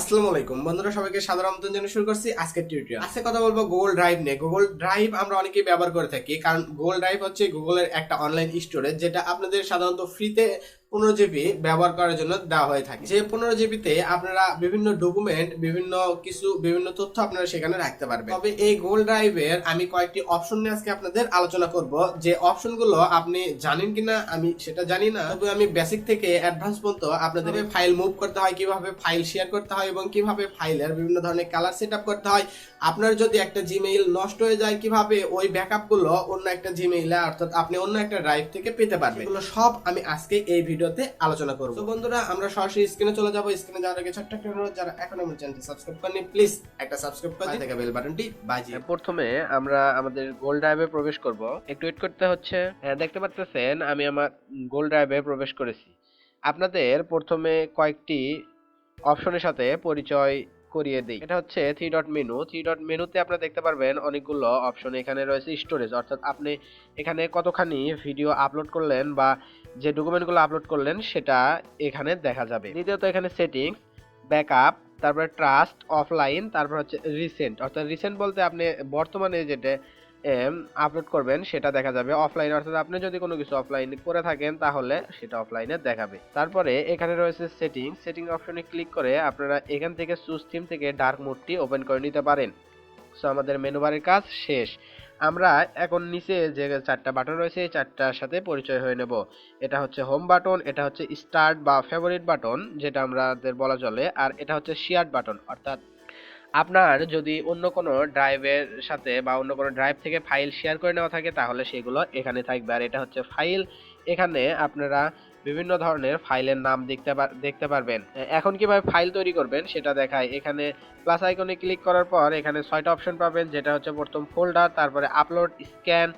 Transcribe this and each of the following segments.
আসসালামু আলাইকুম বন্ধুরা, সবাইকে সাদর আমন্ত্রণ জানিয়ে শুরু করছি আজকের টিউটোরিয়াল। আজকে কথা বলবো গুগল ড্রাইভ নিয়ে। গুগল ড্রাইভ আমরা অনেকেই ব্যবহার করে থাকি, কারণ গুগল ড্রাইভ হচ্ছে গুগলের একটা অনলাইন স্টোরেজ, যেটা আপনাদের সাধারণত ফ্রিতে 15 জিবি ব্যবহার করার জন্য দেওয়া হয়ে থাকে। যে 15 জিবিতে আপনারা বিভিন্ন ডকুমেন্ট, বিভিন্ন তথ্য আপনারা সেখানে রাখতে পারবেন। তবে এই গুগল ড্রাইভের আমি কয়েকটি অপশন নিয়ে আজকে আপনাদের আলোচনা করব। যে অপশনগুলো আপনি জানেন কিনা আমি সেটা জানি না, তবে আমি বেসিক থেকে অ্যাডভান্স পর্যন্ত আপনাদের ফাইল মুভ করতে হয়, কিভাবে ফাইল শেয়ার করতে হয় এবং কিভাবে ফাইলের বিভিন্ন ধরনের কালার সেট আপ করতে হয়। আপনার যদি একটা জিমেইল নষ্ট হয়ে যায়, কিভাবে ওই ব্যাকআপগুলো অন্য একটা জিমেইলে অর্থাৎ আপনি অন্য একটা ড্রাইভ থেকে পেতে পারবেন, এগুলো সব আমি আজকে এই ভিডিওতে আলোচনা করব। তো বন্ধুরা, আমরা সরাসরি স্ক্রিনে চলে যাব। স্ক্রিনে যাওয়ার আগে ছোট্ট একটা অনুরোধ, যারা এখন আমার চ্যানেলটি সাবস্ক্রাইব করেনি প্লিজ একটা সাবস্ক্রাইব করে দিন, বেল বাটনটি বাজিয়ে। প্রথমে আমরা আমাদের গোল ড্রাইভে প্রবেশ করব। একটু ওয়েট করতে হচ্ছে। দেখতে পাচ্ছেন আমি আমার গোল ড্রাইভে প্রবেশ করেছি। আপনাদের প্রথমে কয়েকটি অপশনের সাথে পরিচয় করিয়ে দিই। এটা হচ্ছে three dot menu. Three dot মেনুতে আপনারা দেখতে পারবেন অনেকগুলো অপশন। এখানে রয়েছে স্টোরেজ, অর্থাৎ আপনি এখানে কতখানি ভিডিও আপলোড করলেন বা যে ডকুমেন্টগুলো আপলোড করলেন সেটা এখানে দেখা যাবে। দ্বিতীয়ত এখানে সেটিংস, ব্যাকআপ, তারপরে ট্রাস্ট, অফলাইন, তারপর হচ্ছে রিসেন্ট, অর্থাৎ রিসেন্ট বলতে আপনি বর্তমানে যেটা আপলোড করবেন সেটা দেখা যাবে। অফলাইন অর্থাৎ আপনি যদি কোনো কিছু অফলাইন করে থাকেন তাহলে সেটা অফলাইনে দেখাবে। তারপরে এখানে রয়েছে সেটিং অপশনে ক্লিক করে আপনারা এখান থেকে চুজ থিম থেকে ডার্ক মোডটি ওপেন করে নিতে পারেন। সো আমাদের মেনু বারের কাজ শেষ। আমরা এখন নিচে যে চারটা বাটন রয়েছে এই চারটার সাথে পরিচয় হয়ে নেব। এটা হচ্ছে হোম বাটন, এটা হচ্ছে স্টার্ট বা ফেভারিট বাটন যেটা আমাদের বলা চলে, আর এটা হচ্ছে শেয়ার্ড বাটন, অর্থাৎ আপনার যদি অন্য কোনো ড্রাইভের সাথে বা অন্য কোনো ড্রাইভ থেকে ফাইল শেয়ার করে নেওয়া থাকে তাহলে সেগুলো এখানে থাকবে। আর এটা হচ্ছে ফাইল, এখানে আপনারা বিভিন্ন ধরনের ফাইলের নাম দেখতে পারবেন। এখন কিভাবে ফাইল তৈরি করবেন সেটা দেখায়। এখানে প্লাস আইকনে ক্লিক করার পর এখানে 6টা অপশন পাবেন, যেটা হচ্ছে প্রথম ফোল্ডার, তারপরে আপলোড, স্ক্যান,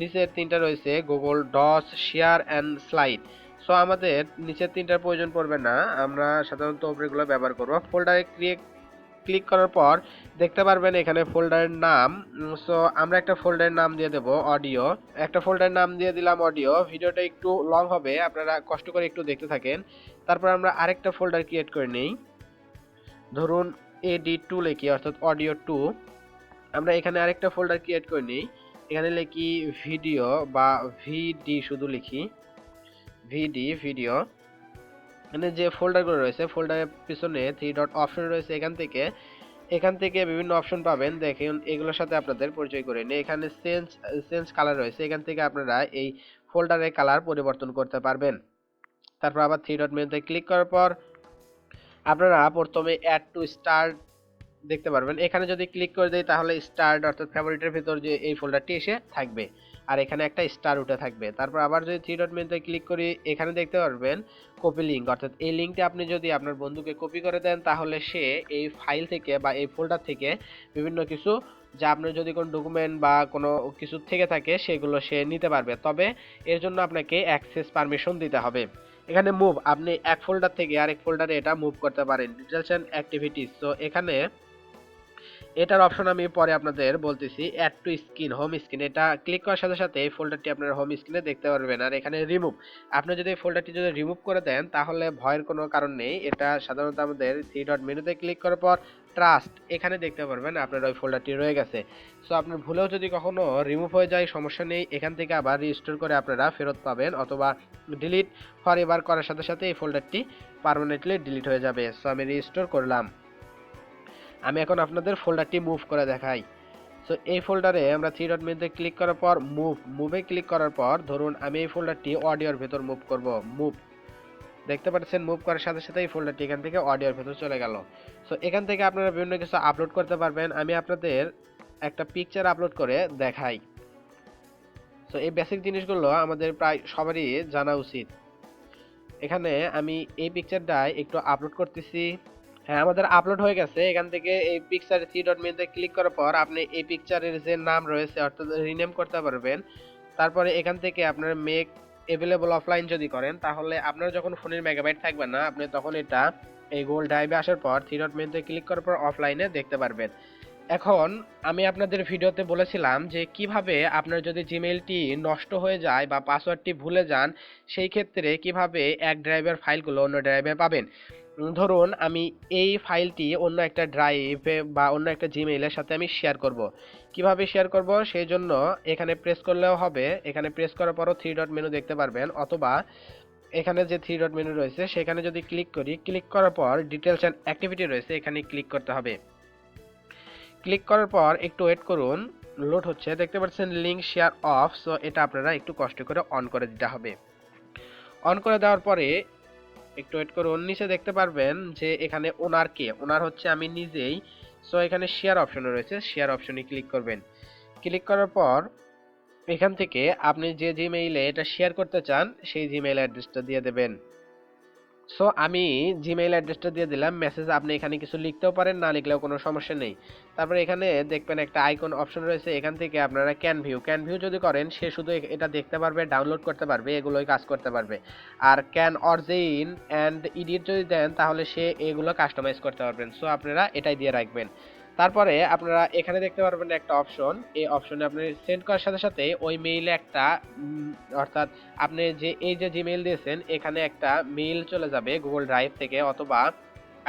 নিচের তিনটা রয়েছে গুগল ডস, শেয়ার অ্যান্ড স্লাইড। সো আমাদের নিচের তিনটার প্রয়োজন পড়বে না, আমরা সাধারণত ওপরেগুলো ব্যবহার করব। ফোল্ডারে ক্লিক করার পর দেখতে পারবেন এখানে ফোল্ডারের নাম। সো আমরা একটা ফোল্ডারের নাম দিয়ে দেব অডিও। একটা ফোল্ডারের নাম দিয়ে দিলাম অডিও। ভিডিওটা একটু লং হবে, আপনারা কষ্ট করে একটু দেখতে থাকেন। তারপর আমরা আরেকটা ফোল্ডার ক্রিয়েট করে নেই, ধরুন AD2 লিখি, অর্থাৎ অডিও 2। আমরা এখানে আরেকটা ফোল্ডার ক্রিয়েট করে নিই, এখানে লিখি ভিডিও বা ভিডি, শুধু লিখি ভিডিও। মানে যে ফোল্ডারগুলো রয়েছে ফোল্ডারের পিছনে থ্রি ডট অপশন রয়েছে, এখান থেকে বিভিন্ন অপশন পাবেন। দেখুন এগুলোর সাথে আপনাদের পরিচয় করে নিই। এখানে চেঞ্জ কালার রয়েছে, এখান থেকে আপনারা এই ফোল্ডারের কালার পরিবর্তন করতে পারবেন। তারপর আবার থ্রি ডট মেনুতে ক্লিক করার পর আপনারা প্রথমে অ্যাড টু স্টার্ট দেখতে পারবেন। এখানে যদি ক্লিক করে দেই তাহলে স্টার্ট অর্থাৎ ফেভারিটের ভিতর যে এই ফোল্ডারটি এসে থাকবে, আর এখানে একটা স্টার উঠে থাকবে। তারপর আবার যদি থ্রি ডট মেনুতে ক্লিক করি এখানে দেখতে পারবেন কপি লিঙ্ক, অর্থাৎ এই লিঙ্কটা আপনি যদি আপনার বন্ধুকে কপি করে দেন তাহলে সে এই ফাইল থেকে বা এই ফোল্ডার থেকে বিভিন্ন কিছু, যা আপনার যদি কোনো ডকুমেন্ট বা কোনো কিছু থেকে থাকে সেগুলো সে নিতে পারবে। তবে এর জন্য আপনাকে অ্যাক্সেস পারমিশন দিতে হবে। এখানে মুভ, আপনি এক ফোল্ডার থেকে আরেক ফোল্ডারে এটা মুভ করতে পারেন। ডিটেলস অ্যান্ড অ্যাক্টিভিটিস, তো এখানে এটার অপশন আমি পরে আপনাদের বলতেছি। Add to screen, home screen, এটা ক্লিক করার সাথে সাথে এই ফোল্ডারটি আপনার হোম স্ক্রিনে দেখতে পারবেন। আর এখানে রিমুভ, আপনি যদি এই ফোল্ডারটি যদি রিমুভ করে দেন তাহলে ভয়ের কোনো কারণ নেই। এটা সাধারণত আমাদের থ্রি ডট মেনুতে ক্লিক করার পর ট্রাস্ট, এখানে দেখতে পারবেন আপনার ওই ফোল্ডারটি রয়ে গেছে। সো আপনার ভুলেও যদি কখনো রিমুভ হয়ে যায় সমস্যা নেই, এখান থেকে আবার রিস্টোর করে আপনারা ফেরত পাবেন, অথবা ডিলিট ফরএভার করার সাথে সাথে এই ফোল্ডারটি পার্মানেন্টলি ডিলিট হয়ে যাবে। সো আমি রিস্টোর করলাম। আমি এখন আপনাদের ফোল্ডারটি মুভ করে দেখাই। সো এই ফোল্ডারে আমরা থ্রি ডট মেনুতে ক্লিক করার পর মুভে ক্লিক করার পর ধরুন আমি এই ফোল্ডারটি অডিওর ভেতর মুভ করব। মুভ, দেখতে পাচ্ছেন মুভ করার সাথে সাথে এই ফোল্ডারটি এখান থেকে অডিওর ভেতর চলে গেল। সো এখান থেকে আপনারা বিভিন্ন কিছু আপলোড করতে পারবেন। আমি আপনাদের একটা পিকচার আপলোড করে দেখাই। সো এই বেসিক জিনিসগুলো আমাদের প্রায় সবারই জানা উচিত। এখানে আমি এই পিকচারটাই একটু আপলোড করতেছি। হ্যাঁ, আমাদের আপলোড হয়ে গেছে। এখান থেকে এই পিকচার থ্রি ডট মেনুতে ক্লিক করার পর আপনি এই পিকচারের যে নাম রয়েছে অর্থাৎ রিনেম করতে পারবেন। তারপরে এখান থেকে আপনার মেক এভেলেবল অফলাইন যদি করেন তাহলে আপনার যখন ফোনের মেগাবাইট থাকবে না আপনি তখন এটা এই গুগল ড্রাইভে আসার পর থ্রি ডট মেনুতে ক্লিক করার পর অফলাইনে দেখতে পারবেন। এখন আমি আপনাদের ভিডিওতে বলেছিলাম যে কিভাবে আপনার যদি জিমেইলটি নষ্ট হয়ে যায় বা পাসওয়ার্ডটি ভুলে যান সেই ক্ষেত্রে কিভাবে এক ড্রাইভের ফাইলগুলো অন্য ড্রাইভে পাবেন। ধরুন আমি এই ফাইলটি অন্য একটা ড্রাইভে বা অন্য একটা জিমেইলের সাথে আমি শেয়ার করব। কিভাবে শেয়ার করব সেই জন্য এখানে প্রেস করলেও হবে, এখানে প্রেস করার পরও থ্রি ডট মেনু দেখতে পারবেন, অথবা এখানে যে থ্রি ডট মেনু রয়েছে সেখানে যদি ক্লিক করি, ক্লিক করার পর ডিটেলস অ্যান্ড অ্যাক্টিভিটি রয়েছে, এখানে ক্লিক করতে হবে। ক্লিক করার পর একটু ওয়েট করুন, লোড হচ্ছে, দেখতে পাচ্ছেন লিঙ্ক শেয়ার অফ। সো এটা আপনারা একটু কষ্ট করে অন করে দিতে হবে। অন করে দেওয়ার পরে একটু ওয়েট করুন, নিচে দেখতে পারবেন যে এখানে ওনার কে, ওনার হচ্ছে আমি নিজেই। সো এখানে শেয়ার অপশন রয়েছে, শেয়ার অপশনে ক্লিক করবেন। ক্লিক করার পর এখান থেকে আপনি যে জিমেইলে এটা শেয়ার করতে চান সেই জিমেইল অ্যাড্রেসটা দিয়ে দেবেন। সো আমি জিমেইল অ্যাড্রেসটা দিয়ে দিলাম। মেসেজ আপনি এখানে কিছু লিখতেও পারেন, না লিখলেও কোনো সমস্যা নেই। তারপরে এখানে দেখবেন একটা আইকন অপশন রয়েছে, এখান থেকে আপনারা ক্যান ভিউ যদি করেন সে শুধু এটা দেখতে পারবে, ডাউনলোড করতে পারবে, এগুলোই কাজ করতে পারবে। আর ক্যান অরিজিন অ্যান্ড এডিট যদি দেন তাহলে সে এগুলো কাস্টমাইজ করতে পারবেন। সো আপনারা এটাই দিয়ে রাখবেন। তারপরে আপনারা এখানে দেখতে পারবেন একটা অপশন, এই অপশনে আপনি সেন্ড করার সাথে সাথে ওই মেইলে একটা অর্থাৎ আপনি যে এই যে জিমেইল দিয়েছেন এখানে একটা মেইল চলে যাবে গুগল ড্রাইভ থেকে, অথবা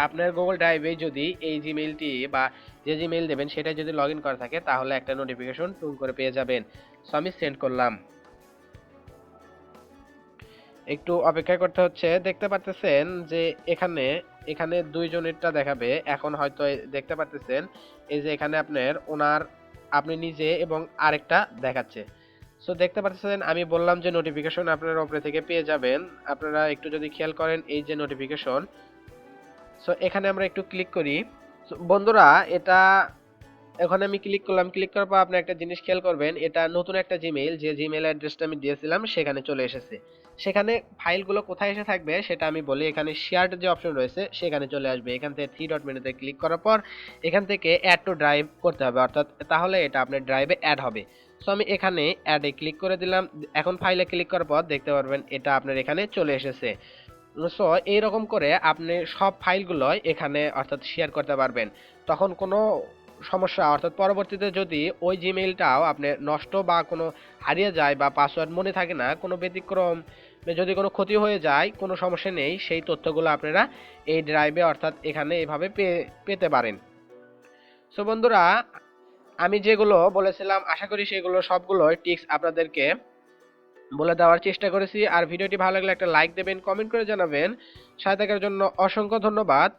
আপনার গুগল ড্রাইভে যদি এই জিমেইলটি বা যে জিমেইল দেবেন সেটা যদি লগ ইন করা থাকে তাহলে একটা নোটিফিকেশন টুন করে পেয়ে যাবেন। সো আমি সেন্ড করলাম, একটু অপেক্ষা করতে হচ্ছে। দেখতে পাচ্ছেন যে এখানে এখানে দুইজনেরটা দেখাবে এখন, হয়তো দেখতে পাচ্ছেন এই যে এখানে আপনার ওনার আপনি নিজে এবং আরেকটা দেখাচ্ছে। সো দেখতে পাচ্ছেন আমি বললাম যে নোটিফিকেশন আপনারা উপরে থেকে পেয়ে যাবেন। আপনারা একটু যদি খেয়াল করেন এই যে নোটিফিকেশন, সো এখানে আমরা একটু ক্লিক করি। So, বন্ধুরা এটা ওখানে আমি ক্লিক করলাম, ক্লিক করার পর আপনি একটা জিনিস খেয়াল করবেন, এটা নতুন একটা জিমেইল, যে জিমেইল অ্যাড্রেসটা আমি দিয়েছিলাম সেখানে চলে এসেছে। সেখানে ফাইলগুলো কোথায় এসে থাকবে সেটা আমি বলি, এখানে শেয়ারড যে অপশন রয়েছে সেখানে চলে আসবে। এখান থেকে থ্রি ডট মেনুতে ক্লিক করার পর এখান থেকে অ্যাড টু ড্রাইভ করতে হবে, অর্থাৎ তাহলে এটা আপনার ড্রাইভে অ্যাড হবে। সো আমি এখানে অ্যাডে ক্লিক করে দিলাম। এখন ফাইলে ক্লিক করার পর দেখতে পারবেন এটা আপনার এখানে চলে এসেছে। সো এইরকম করে আপনি সব ফাইলগুলো এখানে অর্থাৎ শেয়ার করতে পারবেন। তখন কোনো সমস্যা অর্থাৎ পরবর্তীতে যদি ওই জিমেইলটাও আপনি নষ্ট বা কোনো হারিয়ে যায় বা পাসওয়ার্ড মনে থাকে না, কোনো ব্যতিক্রম যদি কোনো ক্ষতি হয়ে যায়, কোনো সমস্যা নেই, সেই তথ্যগুলো আপনারা এই ড্রাইভে অর্থাৎ এখানে এভাবে পেতে পারেন। সো বন্ধুরা আমি যেগুলো বলেছিলাম আশা করি সেগুলো সবগুলো টিপস আপনাদেরকে বলে দেওয়ার চেষ্টা করেছি। আর ভিডিওটি ভালো লাগলে একটা লাইক দেবেন, কমেন্ট করে জানাবেন। সাথে থাকার জন্য অসংখ্য ধন্যবাদ।